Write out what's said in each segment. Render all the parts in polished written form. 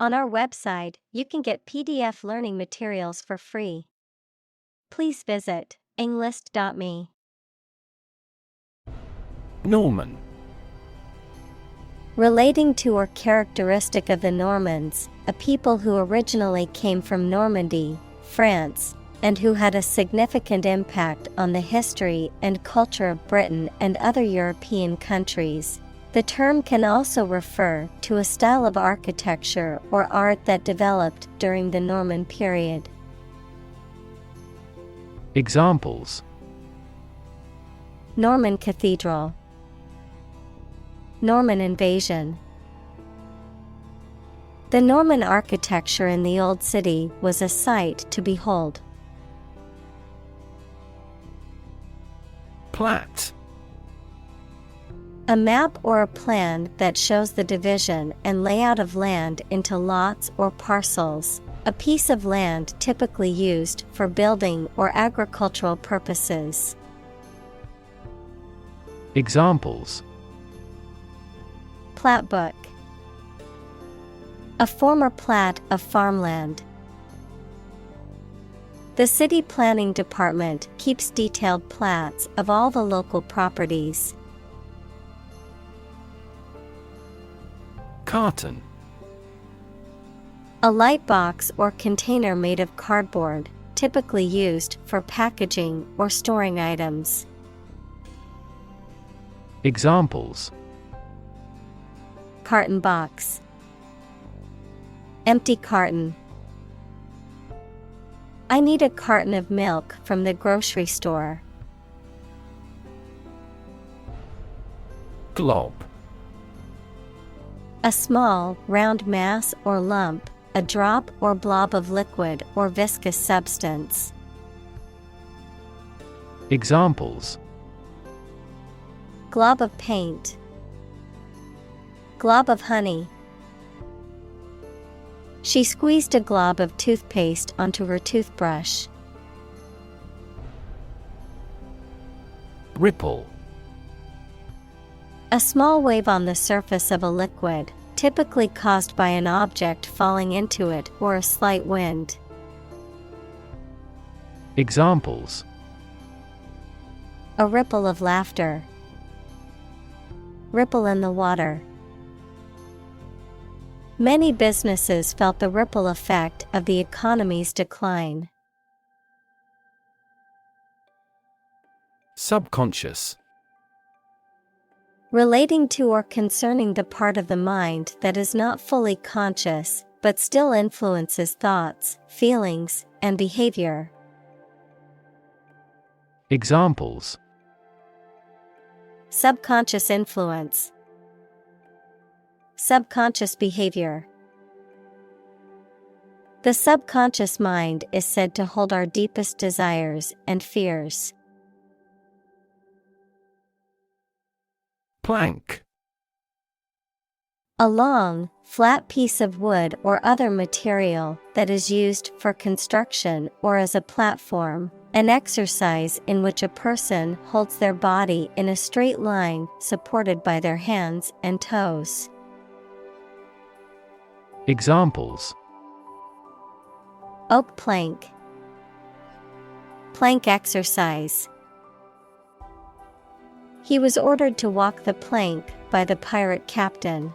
On our website, you can get PDF learning materials for free. Please visit englist.me. Norman. Relating to or characteristic of the Normans, a people who originally came from Normandy, France, and who had a significant impact on the history and culture of Britain and other European countries. The term can also refer to a style of architecture or art that developed during the Norman period. Examples: Norman Cathedral, Norman invasion. The Norman architecture in the Old City was a sight to behold. Plat. A map or a plan that shows the division and layout of land into lots or parcels, a piece of land typically used for building or agricultural purposes. Examples: Plat book, a former plat of farmland. The city planning department keeps detailed plats of all the local properties. Carton. A light box or container made of cardboard, typically used for packaging or storing items. Examples: Carton box, empty carton. I need a carton of milk from the grocery store. Glob. A small, round mass or lump, a drop or blob of liquid or viscous substance. Examples: Glob of paint, glob of honey. She squeezed a glob of toothpaste onto her toothbrush. Ripple. A small wave on the surface of a liquid, typically caused by an object falling into it or a slight wind. Examples: A ripple of laughter, ripple in the water. Many businesses felt the ripple effect of the economy's decline. Subconscious. Relating to or concerning the part of the mind that is not fully conscious, but still influences thoughts, feelings, and behavior. Examples: Subconscious influence, subconscious behavior. The subconscious mind is said to hold our deepest desires and fears. Plank. A long, flat piece of wood or other material that is used for construction or as a platform, an exercise in which a person holds their body in a straight line supported by their hands and toes. Examples: Oak plank, plank exercise. He was ordered to walk the plank by the pirate captain.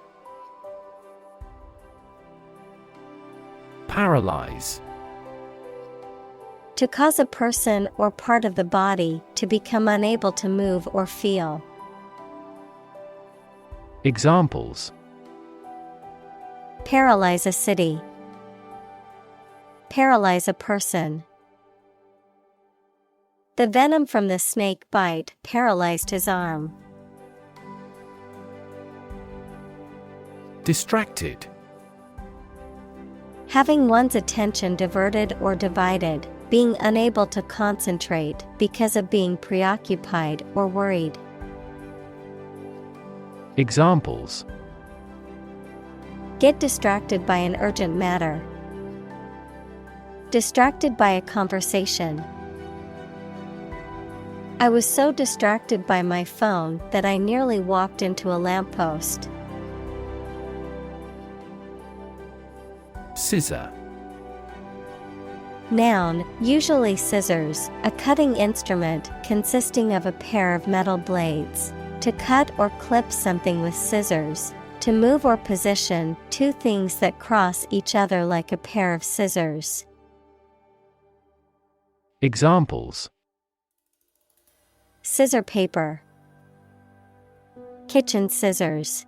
Paralyze. To cause a person or part of the body to become unable to move or feel. Examples: Paralyze a city, paralyze a person. The venom from the snake bite paralyzed his arm. Distracted. Having one's attention diverted or divided, being unable to concentrate because of being preoccupied or worried. Examples: Get distracted by an urgent matter. Distracted by a conversation. I was so distracted by my phone that I nearly walked into a lamppost. Scissor. Noun, usually scissors, a cutting instrument consisting of a pair of metal blades. To cut or clip something with scissors. To move or position two things that cross each other like a pair of scissors. Examples: Scissor paper. Kitchen scissors.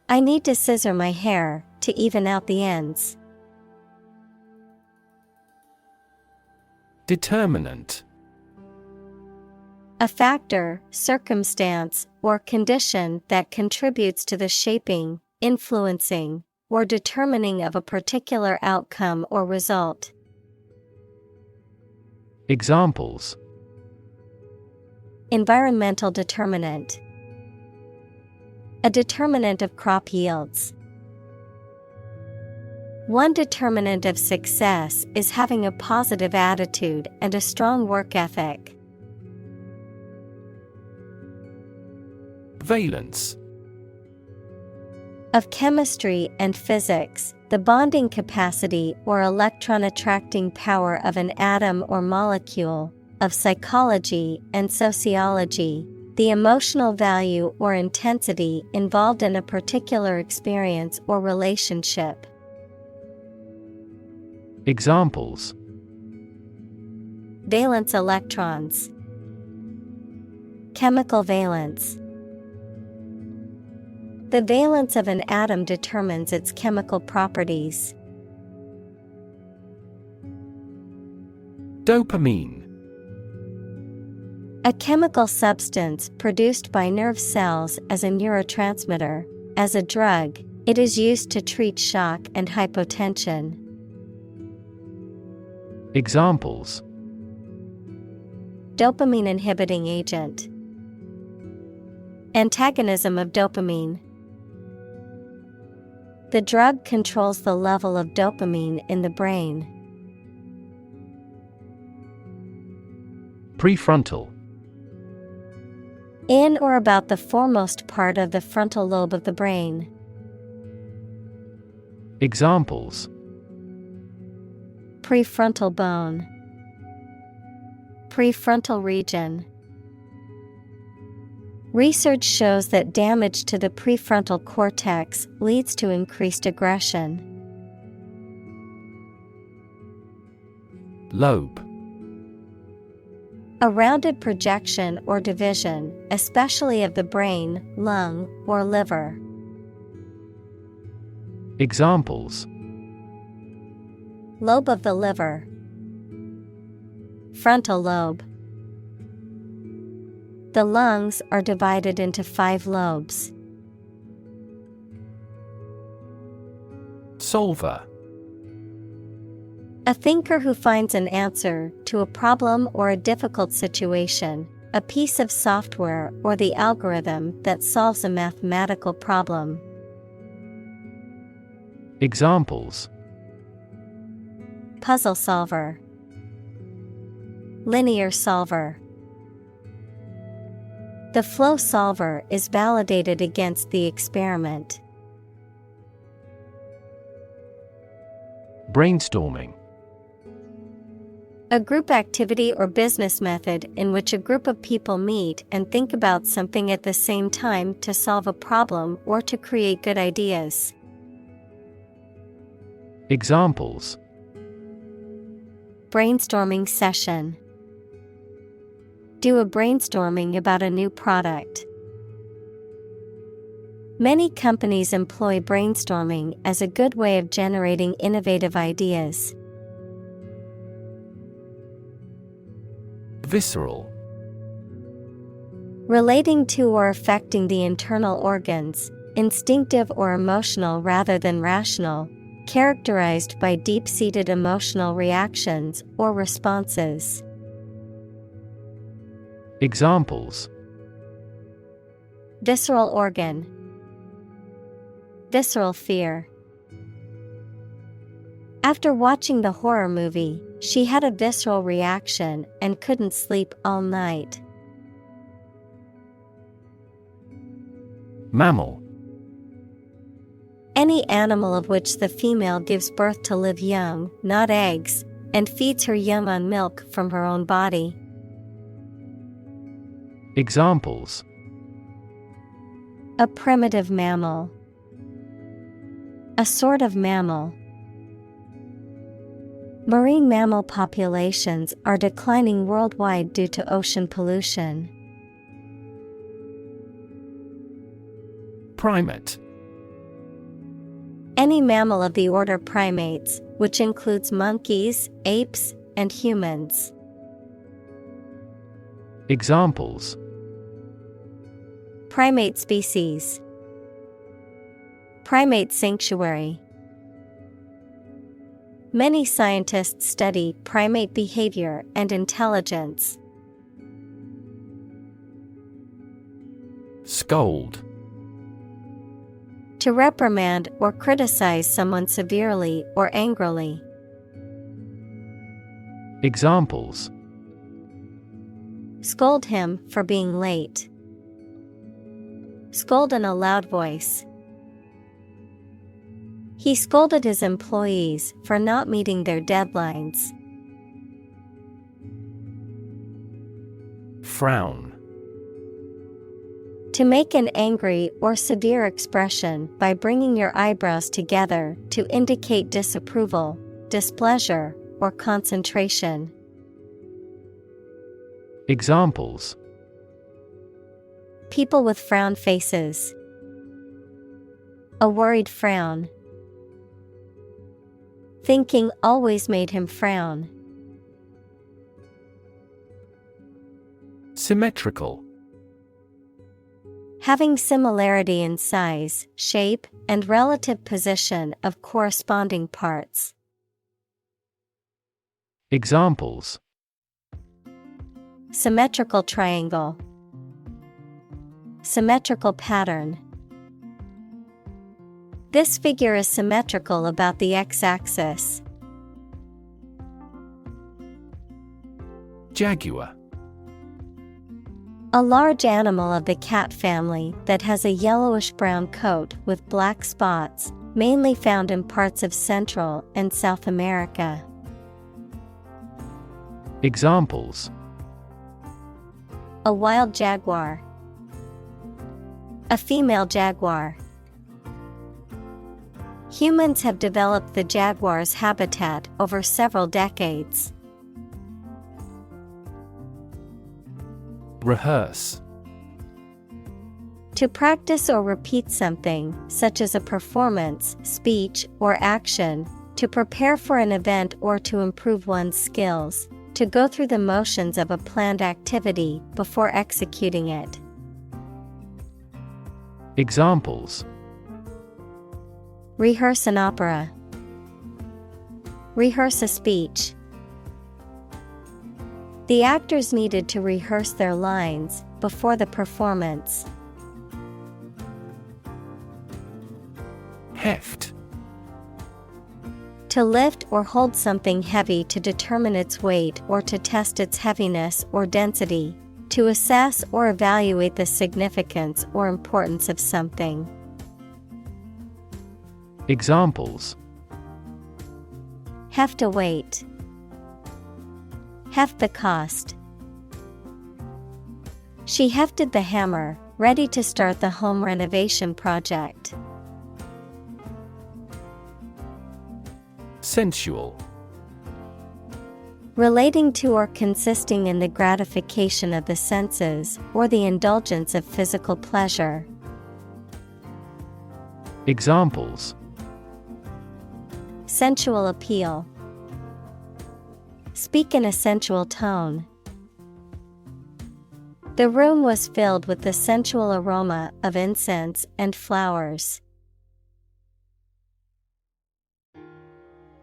I need to scissor my hair to even out the ends. Determinant. A factor, circumstance, or condition that contributes to the shaping, influencing, or determining of a particular outcome or result. Examples: Environmental determinant. A determinant of crop yields. One determinant of success is having a positive attitude and a strong work ethic. Valence. Of chemistry and physics, the bonding capacity or electron attracting power of an atom or molecule. Of psychology and sociology, the emotional value or intensity involved in a particular experience or relationship. Examples: Valence electrons. Chemical valence. The valence of an atom determines its chemical properties. Dopamine. A chemical substance produced by nerve cells as a neurotransmitter. As a drug, it is used to treat shock and hypotension. Examples: Dopamine inhibiting agent. Antagonism of dopamine. The drug controls the level of dopamine in the brain. Prefrontal. In or about the foremost part of the frontal lobe of the brain. Examples: Prefrontal bone. Prefrontal region. Research shows that damage to the prefrontal cortex leads to increased aggression. Lobe. A rounded projection or division, especially of the brain, lung, or liver. Examples: Lobe of the liver. Frontal lobe. The lungs are divided into 5 lobes. Solver. A thinker who finds an answer to a problem or a difficult situation, a piece of software or the algorithm that solves a mathematical problem. Examples: Puzzle solver. Linear solver. The flow solver is validated against the experiment. Brainstorming. A group activity or business method in which a group of people meet and think about something at the same time to solve a problem or to create good ideas. Examples: Brainstorming session. Do a brainstorming about a new product. Many companies employ brainstorming as a good way of generating innovative ideas. Visceral. Relating to or affecting the internal organs, instinctive or emotional rather than rational, characterized by deep-seated emotional reactions or responses. Examples: Visceral organ. Visceral fear. After watching the horror movie, she had a visceral reaction and couldn't sleep all night. Mammal. Any animal of which the female gives birth to live young, not eggs, and feeds her young on milk from her own body. Examples: A primitive mammal. A sort of mammal. Marine mammal populations are declining worldwide due to ocean pollution. Primate. Any mammal of the order primates, which includes monkeys, apes, and humans. Examples: Primate species. Primate sanctuary. Many scientists study primate behavior and intelligence. Scold. To reprimand or criticize someone severely or angrily. Examples: Scold him for being late. Scold in a loud voice. He scolded his employees for not meeting their deadlines. Frown. To make an angry or severe expression by bringing your eyebrows together to indicate disapproval, displeasure, or concentration. Examples: People with frown faces. A worried frown. Thinking always made him frown. Symmetrical. Having similarity in size, shape, and relative position of corresponding parts. Examples: Symmetrical triangle. Symmetrical pattern. This figure is symmetrical about the x-axis. Jaguar. A large animal of the cat family that has a yellowish-brown coat with black spots, mainly found in parts of Central and South America. Examples: A wild jaguar. A female jaguar. Humans have developed the jaguar's habitat over several decades. Rehearse. To practice or repeat something, such as a performance, speech, or action, to prepare for an event or to improve one's skills, to go through the motions of a planned activity before executing it. Examples: Rehearse an opera. Rehearse a speech. The actors needed to rehearse their lines before the performance. Heft. To lift or hold something heavy to determine its weight or to test its heaviness or density, to assess or evaluate the significance or importance of something. Examples: Heft a weight. Heft the cost. She hefted the hammer, ready to start the home renovation project. Sensual. Relating to or consisting in the gratification of the senses or the indulgence of physical pleasure. Examples: Sensual appeal. Speak in a sensual tone. The room was filled with the sensual aroma of incense and flowers.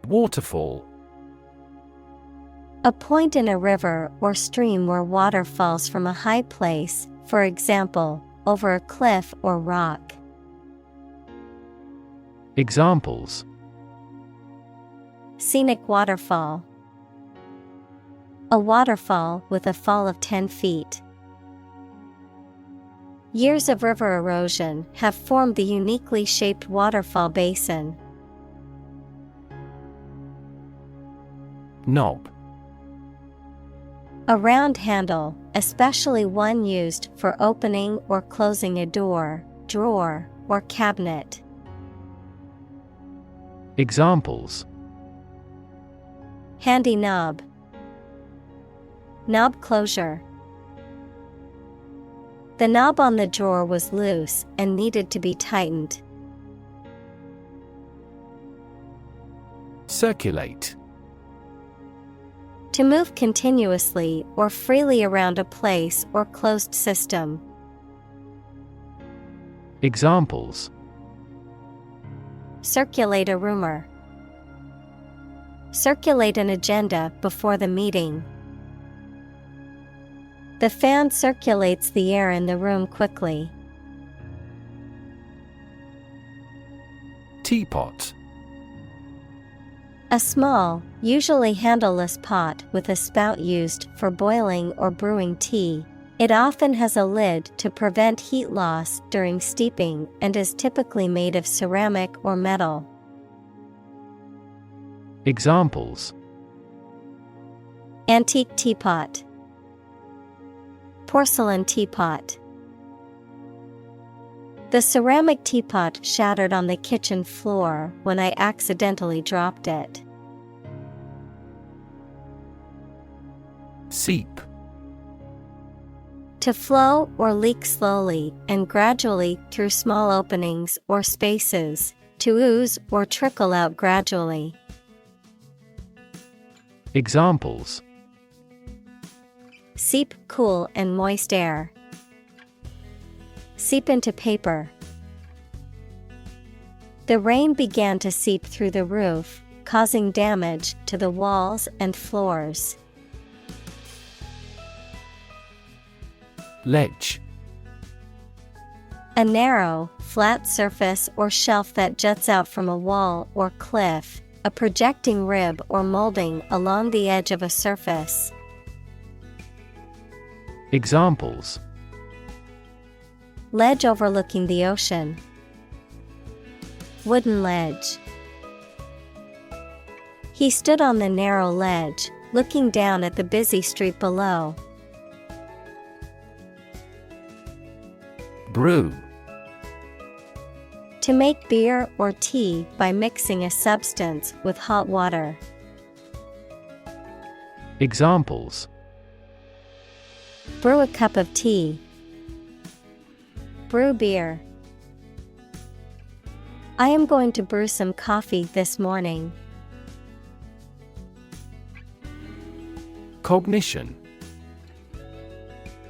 Waterfall. A point in a river or stream where water falls from a high place, for example, over a cliff or rock. Examples: Scenic waterfall. A waterfall with a fall of 10 feet. Years of river erosion have formed the uniquely shaped waterfall basin. Knob. A round handle, especially one used for opening or closing a door, drawer, or cabinet. Examples: Handy knob. Knob closure. The knob on the drawer was loose and needed to be tightened. Circulate. To move continuously or freely around a place or closed system. Examples: Circulate a rumor. Circulate an agenda before the meeting. The fan circulates the air in the room quickly. Teapot. A small, usually handleless pot with a spout used for boiling or brewing tea. It often has a lid to prevent heat loss during steeping and is typically made of ceramic or metal. Examples: Antique teapot. Porcelain teapot. The ceramic teapot shattered on the kitchen floor when I accidentally dropped it. Seep. To flow or leak slowly and gradually through small openings or spaces, to ooze or trickle out gradually. Examples: Seep cool and moist air. Seep into paper. The rain began to seep through the roof, causing damage to the walls and floors. Ledge. A narrow, flat surface or shelf that juts out from a wall or cliff, a projecting rib or molding along the edge of a surface. Examples: Ledge overlooking the ocean. Wooden ledge. He stood on the narrow ledge, looking down at the busy street below. Brew. To make beer or tea by mixing a substance with hot water. Examples: Brew a cup of tea. Brew beer. I am going to brew some coffee this morning. Cognition.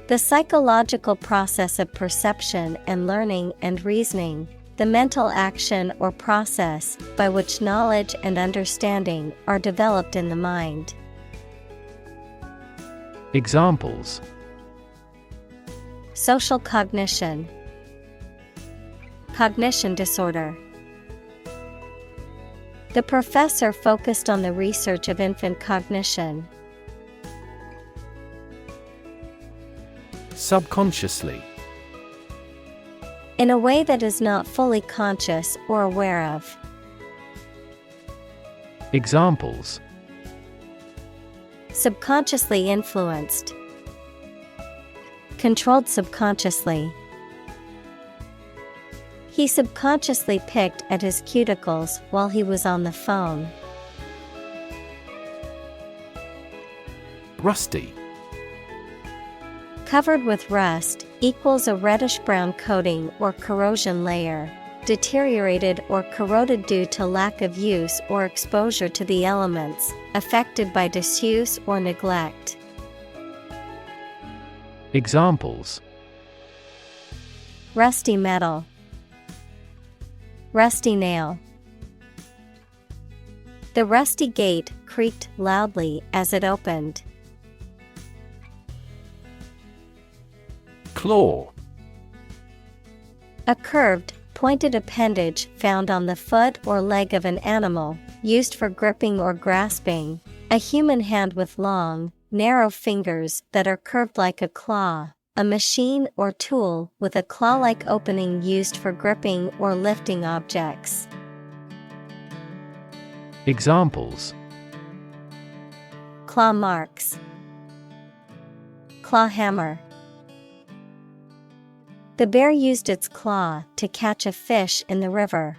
The psychological process of perception and learning and reasoning, the mental action or process by which knowledge and understanding are developed in the mind. Examples: Social cognition. Cognition disorder. The professor focused on the research of infant cognition. Subconsciously. In a way that is not fully conscious or aware of. Examples: Subconsciously influenced. Controlled subconsciously. He subconsciously picked at his cuticles while he was on the phone. Rusty. Covered with rust equals a reddish-brown coating or corrosion layer, deteriorated or corroded due to lack of use or exposure to the elements, affected by disuse or neglect. Examples: Rusty metal. Rusty nail. The rusty gate creaked loudly as it opened. Claw. A curved, pointed appendage found on the foot or leg of an animal, used for gripping or grasping. A human hand with long, narrow fingers that are curved like a claw, a machine or tool with a claw-like opening used for gripping or lifting objects. Examples: Claw marks, claw hammer. The bear used its claw to catch a fish in the river.